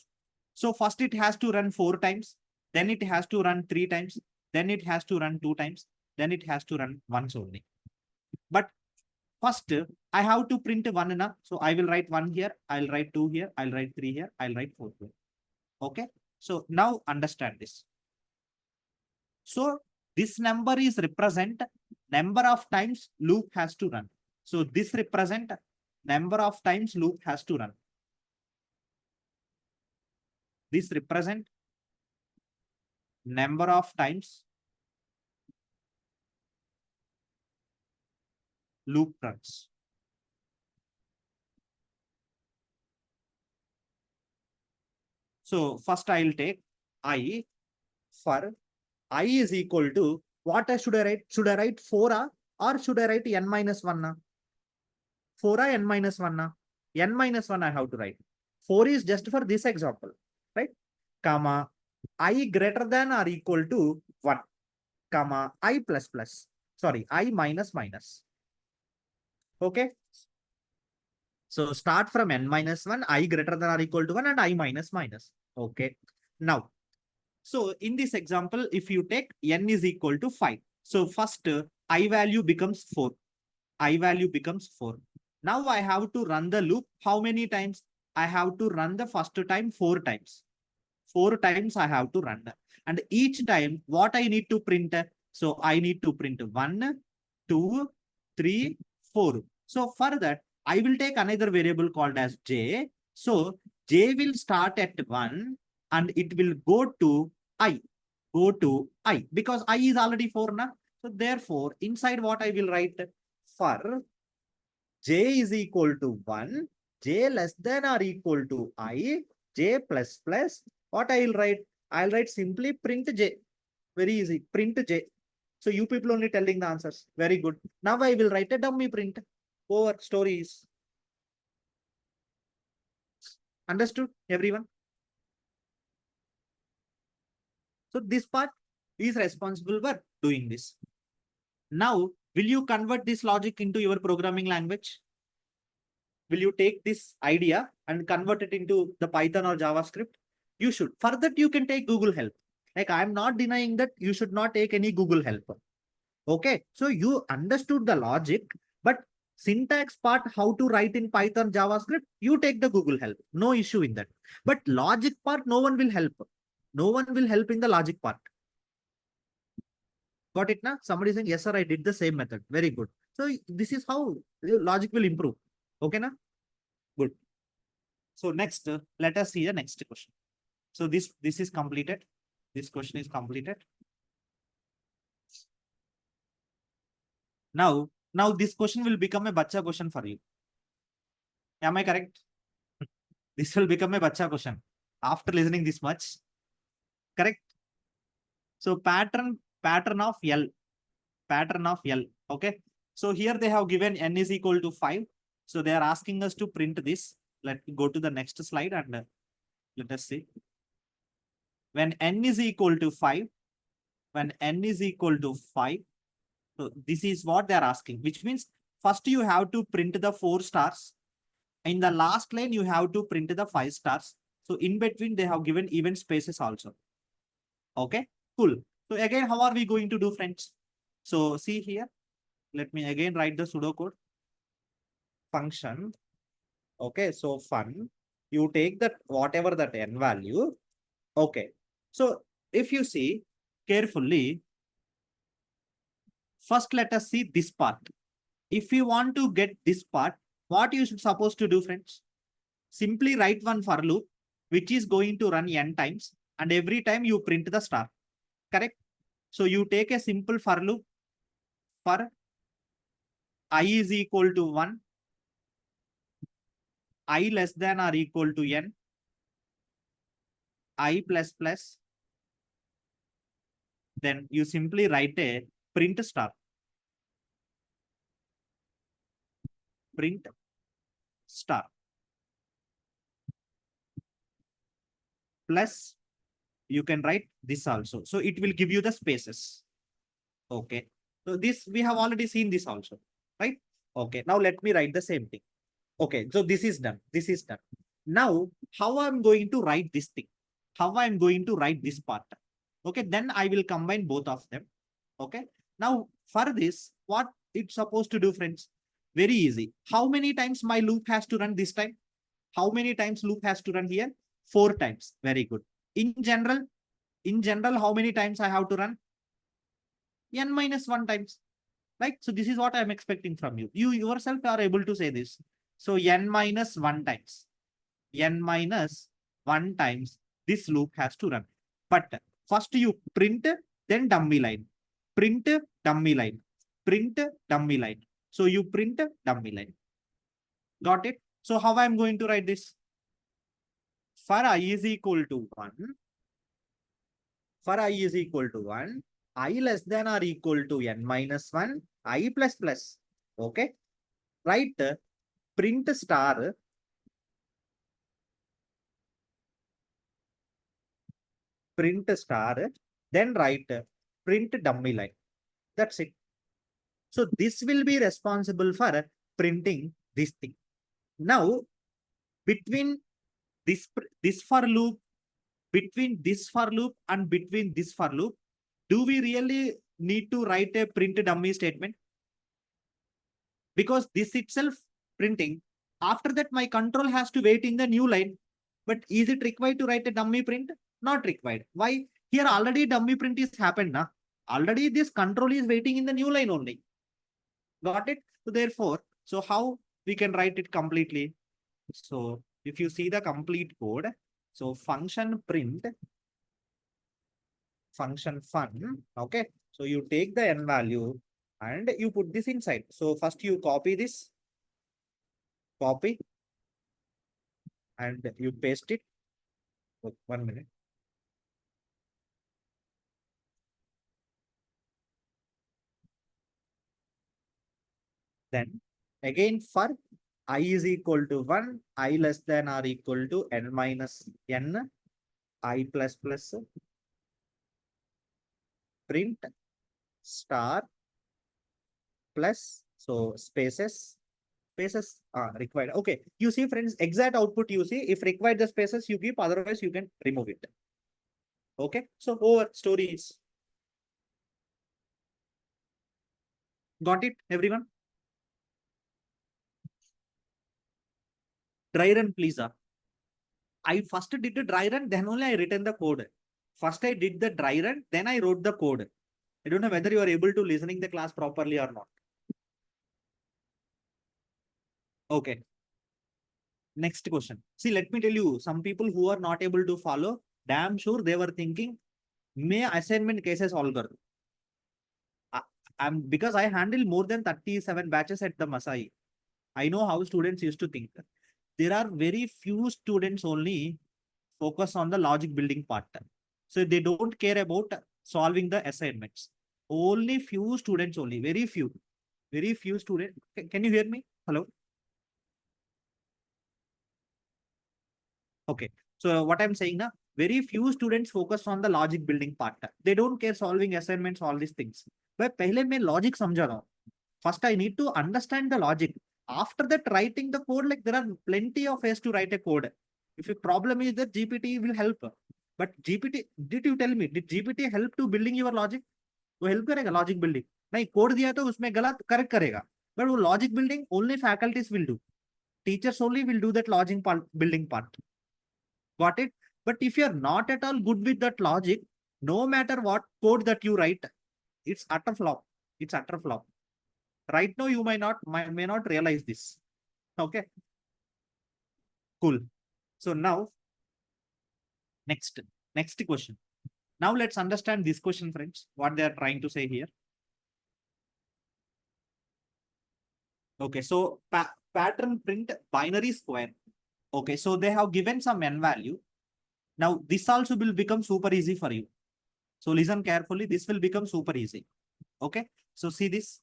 So first it has to run 4 times. Then it has to run 3 times. Then it has to run 2 times. Then it has to run once only. But first, I have to print 1 enough. So I will write 1 here. I'll write 2 here. I'll write 3 here. I'll write 4 here. Okay. So now understand this. So this number is represent number of times loop has to run. So this represent number of times loop has to run. This represent number of times loop runs. So first I'll take I for I is equal to what should I write? Should I write 4 or should I write n minus 1? 4 n minus 1? N minus 1 I have to write. 4 is just for this example, right? Comma I greater than or equal to 1, comma I plus plus. Sorry, I minus minus. Okay. So start from n minus 1, I greater than or equal to 1 and I minus minus. Okay. Now, so in this example, if you take n is equal to 5. So first I value becomes 4. I value becomes 4. Now I have to run the loop. How many times? I have to run the first time 4 times. 4 times I have to run. And each time what I need to print? So I need to print 1, 2, 3, 4. So for that, I will take another variable called as j. So j will start at 1 and it will go to I. Go to I because I is already 4 now. So therefore, inside what I will write for j is equal to 1, j less than or equal to I, j plus plus. What I will write? I'll write simply print j. Very easy. Print j. So you people only telling the answers. Very good. Now I will write a dummy print. Over stories. Understood, everyone? So this part is responsible for doing this. Now, will you convert this logic into your programming language? Will you take this idea and convert it into the Python or JavaScript? You should. For that, you can take Google help. Like I'm not denying that you should not take any Google help. Okay. So you understood the logic, but syntax part, how to write in Python, JavaScript, you take the Google help. No issue in that. But logic part, no one will help. No one will help in the logic part. Got it now? Somebody saying, yes, sir, I did the same method. Very good. So this is how logic will improve. Okay, na? Good. So next, let us see the next question. So this is completed. This question is completed. Now this question will become a bacha question for you. Am I correct? This will become a bacha question after listening this much. Correct? So pattern of L. Pattern of L. Okay. So here they have given n is equal to 5. So they are asking us to print this. Let me go to the next slide and let us see. When n is equal to 5, when n is equal to 5, so this is what they are asking, which means first you have to print the 4 stars. In the last line, you have to print the 5 stars. So in between, they have given even spaces also. Okay, cool. So again, how are we going to do, friends? So see here, let me again write the pseudocode function. Okay, so fun, you take that whatever that n value. Okay, so if you see carefully, first let us see this part. If you want to get this part, what you should supposed to do, friends? Simply write one for loop, which is going to run n times, and every time you print the star, correct? So you take a simple for loop for I is equal to 1, I less than or equal to n, I plus plus, then you simply write a print star. Print star. Plus, you can write this also. So it will give you the spaces. Okay. So this, we have already seen this also, right? Okay. Now let me write the same thing. Okay. So this is done. This is done. Now, how I'm going to write this thing? How I'm going to write this part? Okay. Then I will combine both of them. Okay. Now, for this, what it's supposed to do, friends? Very easy. How many times my loop has to run this time? How many times loop has to run here? 4 times. Very good. In general, how many times I have to run? N minus 1 times. Right? So this is what I'm expecting from you. You yourself are able to say this. So n minus 1 times. N minus 1 times this loop has to run. But first you print, then dummy line. Print, dummy line. Print, dummy line. So you print dummy line. Got it? So how I'm going to write this? For I is equal to 1, for I is equal to 1, I less than or equal to n minus 1, I plus plus. Okay. Write print star, print star, then write print dummy line. That's it. So this will be responsible for printing this thing. Now, between this for loop, between this for loop and between this for loop, do we really need to write a print dummy statement? Because this itself printing, after that my control has to wait in the new line. But is it required to write a dummy print? Not required. Why? Here already dummy print is happened now. Already this control is waiting in the new line only. Got it? So therefore, so how we can write it completely? So if you see the complete code, so function print, function fun, okay? So you take the n value and you put this inside. So first you copy this, copy, and you paste it. Oh, 1 minute. Then again for I is equal to 1, I less than or equal to n minus n, I plus plus, print star plus, so spaces, spaces are required. Okay, you see friends, exact output you see, if required the spaces you give, otherwise you can remove it. Okay, so over stories. Got it, everyone? Dry run, please. I first did the dry run, then only I written the code. First I did the dry run, then I wrote the code. I don't know whether you are able to listening the class properly or not. Okay. Next question. See, let me tell you, some people who are not able to follow, damn sure they were thinking, may assignment cases all कर दूं. I'm because I handle more than 37 batches at the Masai. I know how students used to think. There are very few students only focus on the logic building part. So they don't care about solving the assignments. Only few students only, very few students. Can you hear me? Hello? Okay. So what I'm saying now, very few students focus on the logic building part. They don't care solving assignments, all these things. But पहले मैं logic समझा रहा हूँ. First, I need to understand the logic. After that, writing the code, like there are plenty of ways to write a code. If your problem is that GPT will help, but GPT, did you tell me, did GPT help to building your logic? वो help करेगा logic building नहीं code दिया तो उसमें गलत correct करेगा but वो logic building only faculties will do teachers only will do that logic part, building part. Got it? But if you're not at all good with that logic, no matter what code that you write, it's utter flop. It's utter flop. Right now, you may not realize this. Okay. Cool. So now, next question. Now let's understand this question, friends, what they are trying to say here. Okay, so pattern print binary square. Okay, so they have given some n value. Now this also will become super easy for you. So listen carefully, this will become super easy. Okay, so see this.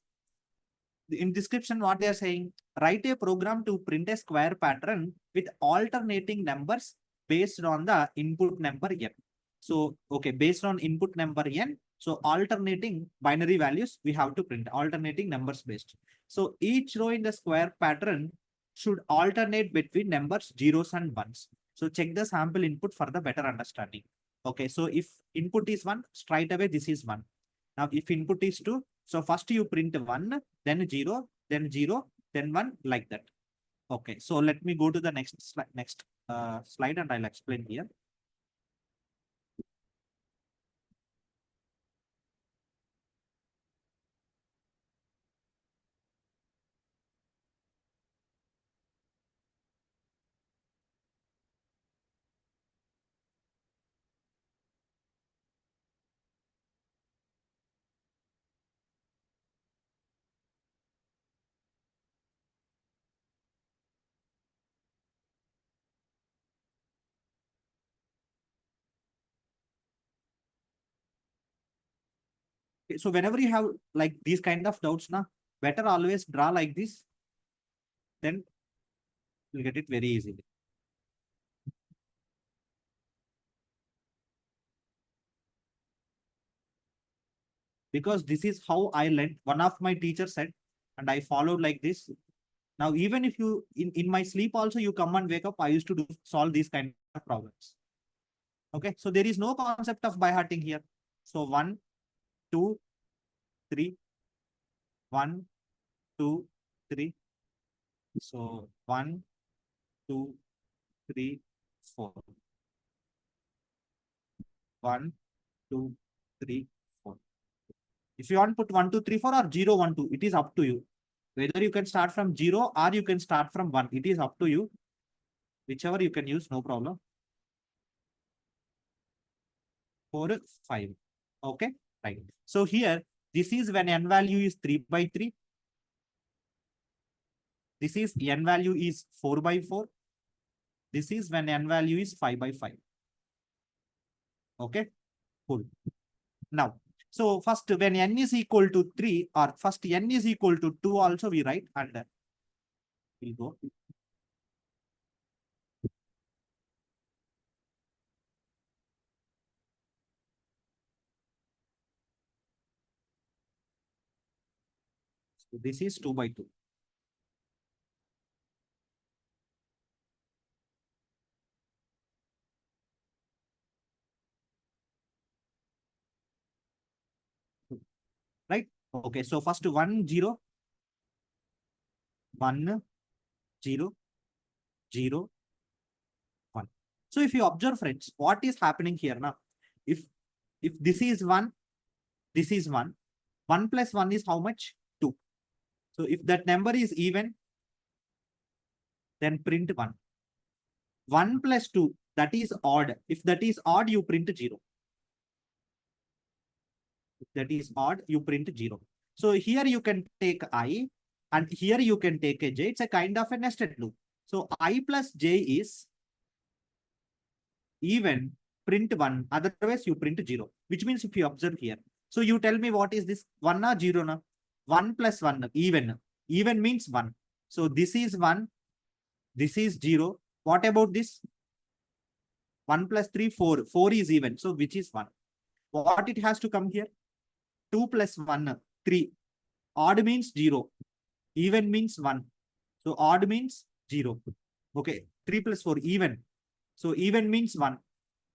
In description, what they are saying, write a program to print a square pattern with alternating numbers based on the input number n. So, okay, based on input number n, so alternating binary values, we have to print alternating numbers based. So each row in the square pattern should alternate between numbers zeros and ones. So check the sample input for the better understanding. Okay, so if input is 1, straight away this is 1. Now if input is 2, so first you print 1, then 0, then 0, then 1, like that. Okay, so let me go to the next slide and I'll explain here. Okay, so whenever you have like these kind of doubts, now better always draw like this, then you'll get it very easily. Because this is how I learned. One of my teachers said, and I followed like this. Now, even if you in my sleep also you come and wake up, I used to solve these kind of problems. Okay, so there is no concept of by hearting here. So 1, 2, 3, 1, 2, 3. So 1, 2, 3, 4. 1, 2, 3, 4. If you want to put 1, 2, 3, 4 or 0, 1, 2, it is up to you. Whether you can start from 0 or you can start from 1, it is up to you. Whichever you can use, no problem. 4, 5. Okay, right. So here, this is when n value is 3 by 3. This is n value is 4 by 4. This is when n value is 5 by 5. Okay, cool. Now, so first when n is equal to 3 or first n is equal to 2 also we write and we'll go. So this is 2 by 2. Right? Okay, so first 1, 0, 1, 0, 0, 1. So if you observe, friends, what is happening here now? If this is 1, this is 1. 1 plus 1 is how much? 2. So if that number is even, then print 1. 1 plus 2, that is odd. If that is odd, you print 0. If that is odd, you print 0. So here you can take I and here you can take a j. It's a kind of a nested loop. So I plus j is even, print 1. Otherwise, you print 0, which means if you observe here. So you tell me what is this? 1 or 0? Na? 1 plus 1, even. Even means 1. So this is 1. This is 0. What about this? 1 plus 3, 4. 4 is even. So which is 1? What it has to come here? 2 plus 1, 3. Odd means 0. Even means 1. So odd means 0. Okay. 3 plus 4, even. So even means 1.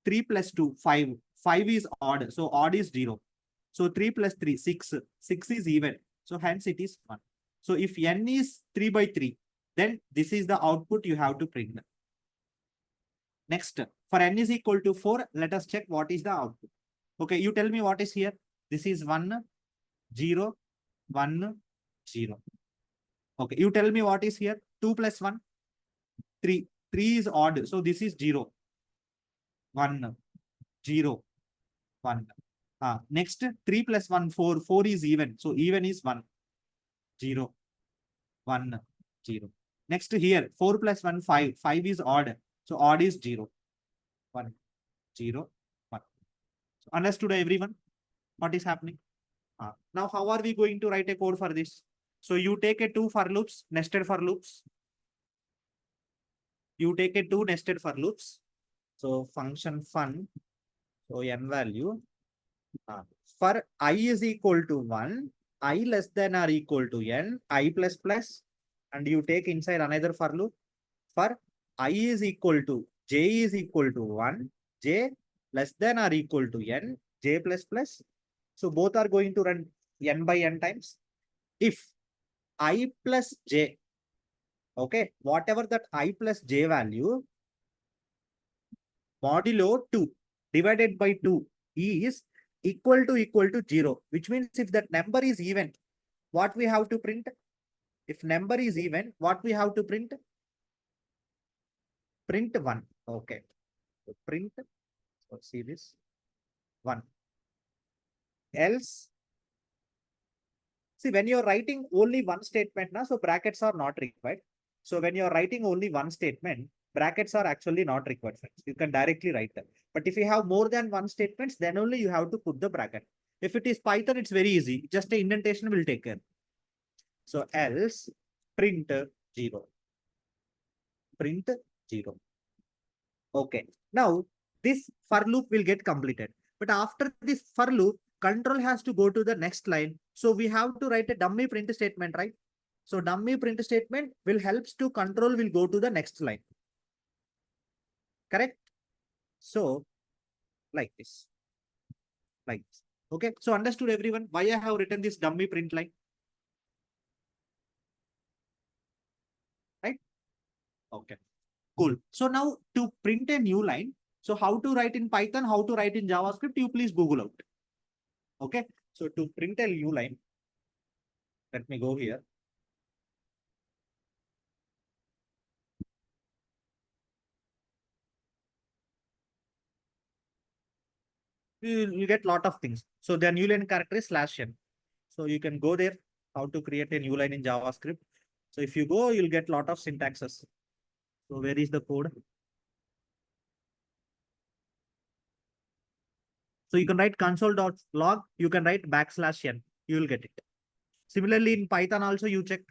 3 plus 2, 5. 5 is odd. So odd is 0. So 3 plus 3, 6. 6 is even. So hence it is 1. So if n is 3 by 3, then this is the output you have to print. Next, for n is equal to 4, let us check what is the output. Okay, you tell me what is here. This is 1, 0, 1, 0. Okay, you tell me what is here. 2 plus 1, 3. 3 is odd. So this is 0, 1, 0, 1. Next, 3 plus 1, 4. 4 is even. So even is 1, 0, 1, 0. Next here, 4 plus 1, 5. 5 is odd. So odd is 0, 1, 0, 1. So understood everyone? What is happening? Now, how are we going to write a code for this? So you take a 2 for loops, nested for loops. You take a 2 nested for loops. So function fun. So n value. For I is equal to 1, I less than or equal to n, I plus plus, and you take inside another for loop. For I is equal to, j is equal to 1, j less than or equal to n, j plus plus. So both are going to run n by n times. If I plus j, okay, whatever that I plus j value, modulo 2 divided by 2 is equal to 0, which means if that number is even, what we have to print? If number is even, what we have to print? Print 1. Okay. So print, so see this, 1. Else, see when you're writing only one statement now, so brackets are not required. So when you're writing only one statement, brackets are actually not required, friends. You can directly write them. But if you have more than one statements, then only you have to put the bracket. If it is Python, it's very easy. Just an indentation will take care. So else print 0. Print 0. Okay. Now this for loop will get completed. But after this for loop, control has to go to the next line. So we have to write a dummy print statement, right? So dummy print statement will helps to control will go to the next line. Correct? So like this. Like this. Okay. So understood everyone why I have written this dummy print line? Right? Okay. Cool. So now to print a new line, so how to write in Python, how to write in JavaScript, you please Google out. Okay. So to print a new line, let me go here. You get a lot of things. So the new line character is /n. So you can go there, how to create a new line in JavaScript. So if you go, you'll get a lot of syntaxes. So where is the code? So you can write console.log, you can write \n, you will get it. Similarly, in Python also you check.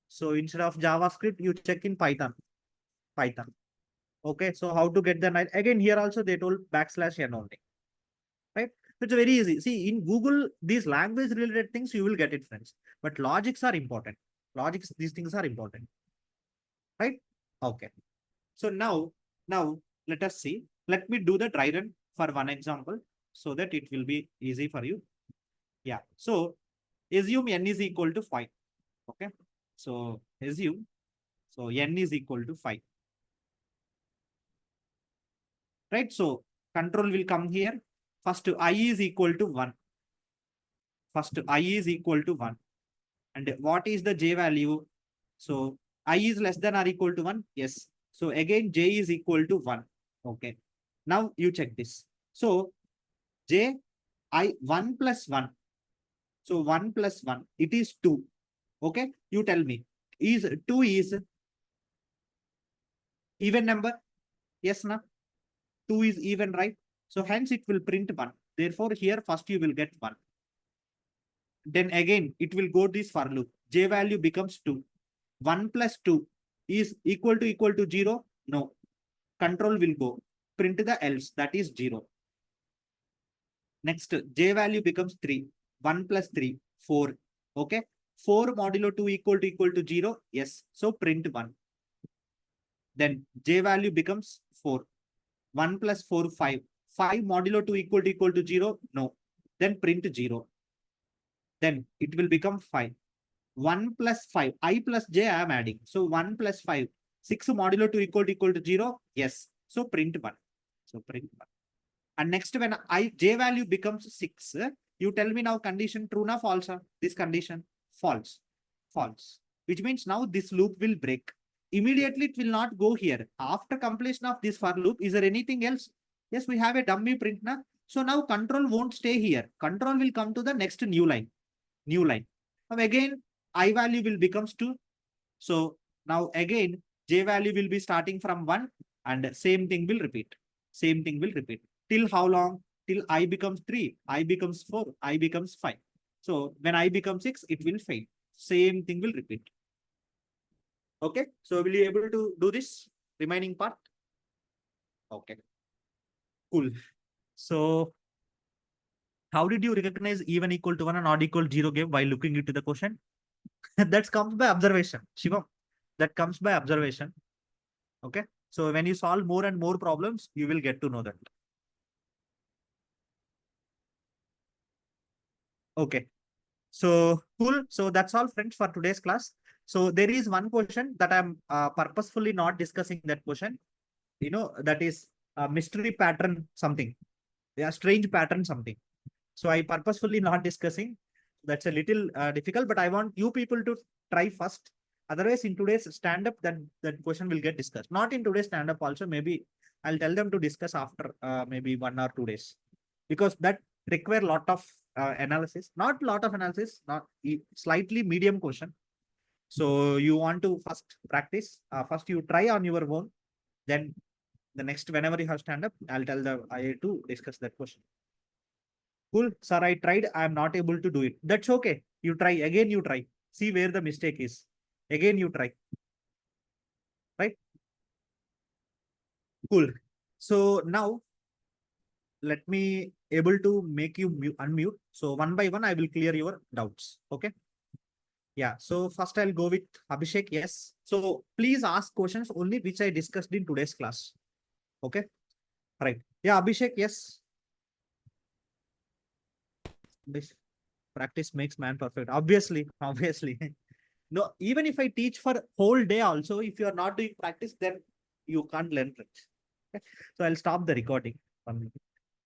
So instead of JavaScript, you check in Python. Python. Okay, so how to get the line? Again, here also they told \n only. Right? It's very easy. See, in Google, these language related things, you will get it, friends. But logics are important. Logics, these things are important. Right? Okay. So now let us see. Let me do the dry run for one example so that it will be easy for you. Yeah. So assume n is equal to 5. Okay. So assume, so n is equal to 5. Right. So control will come here. First I is equal to 1. First I is equal to 1. And what is the j value? So I is less than or equal to 1. Yes. So again, j is equal to 1. Okay. Now you check this. So j, 1 plus 1. So 1 plus 1, it is 2. Okay. You tell me, is 2 is even number? Yes, no? 2 is even, right? So hence it will print 1. Therefore, here first you will get 1. Then again, it will go this for loop. J value becomes 2. 1 plus 2 is equal to 0. No. Control will go. Print the else. That is 0. Next, j value becomes 3. 1 plus 3, 4. Okay. 4 modulo 2 equal to 0. Yes. So print 1. Then J value becomes 4. 1 plus 4, 5. 5 modulo 2 equal to 0. No. Then print 0. Then it will become 5. 1 plus 5. I plus J I am adding. So 1 plus 5. 6 modulo 2 equal to 0. Yes. So print 1. So print 1. And next, when J value becomes 6, you tell me now condition true or false? This condition false. False. Which means now this loop will break. Immediately it will not go here. After completion of this for loop, is there anything else? Yes, we have a dummy print now. So now control won't stay here. Control will come to the next new line. New line. Now again, I value will becomes 2. So now again, J value will be starting from 1 and same thing will repeat. Same thing will repeat. Till how long? Till I becomes 3, I becomes 4, I becomes 5. So when I becomes 6, it will fail. Same thing will repeat. Okay. So will you able to do this remaining part? Okay. Cool. So how did you recognize even equal to 1 and odd equal to 0 game while looking into the question? That comes by observation. Shivam, that comes by observation. Okay. So when you solve more and more problems, you will get to know that. Okay. So cool. So that's all, friends, for today's class. So there is one question that I'm purposefully not discussing that question. That is a mystery pattern something. Yeah, strange pattern something. So I purposefully not discussing. That's a little difficult, but I want you people to try first. Otherwise, in today's stand-up, that question will get discussed. Not in today's stand-up also. Maybe I'll tell them to discuss after maybe 1 or 2 days. Because that require lot of analysis. Not lot of analysis, not slightly medium question. So you want to first practice. First you try on your own. Then the next, whenever you have stand-up, I'll tell the IA to discuss that question. Cool. Sir, I tried. I am not able to do it. That's okay. You try. Again, you try. See where the mistake is. Again, you try. Right? Cool. So now, let me able to make you unmute. So one by one, I will clear your doubts. Okay? Yeah. So first I'll go with Abhishek. Yes. So please ask questions only which I discussed in today's class. Okay? Right. Yeah, Abhishek. Yes. This practice makes man perfect. Obviously. Obviously. No, even if I teach for whole day also, if you are not doing practice, then you can't learn it. Okay. So I'll stop the recording. 1 minute.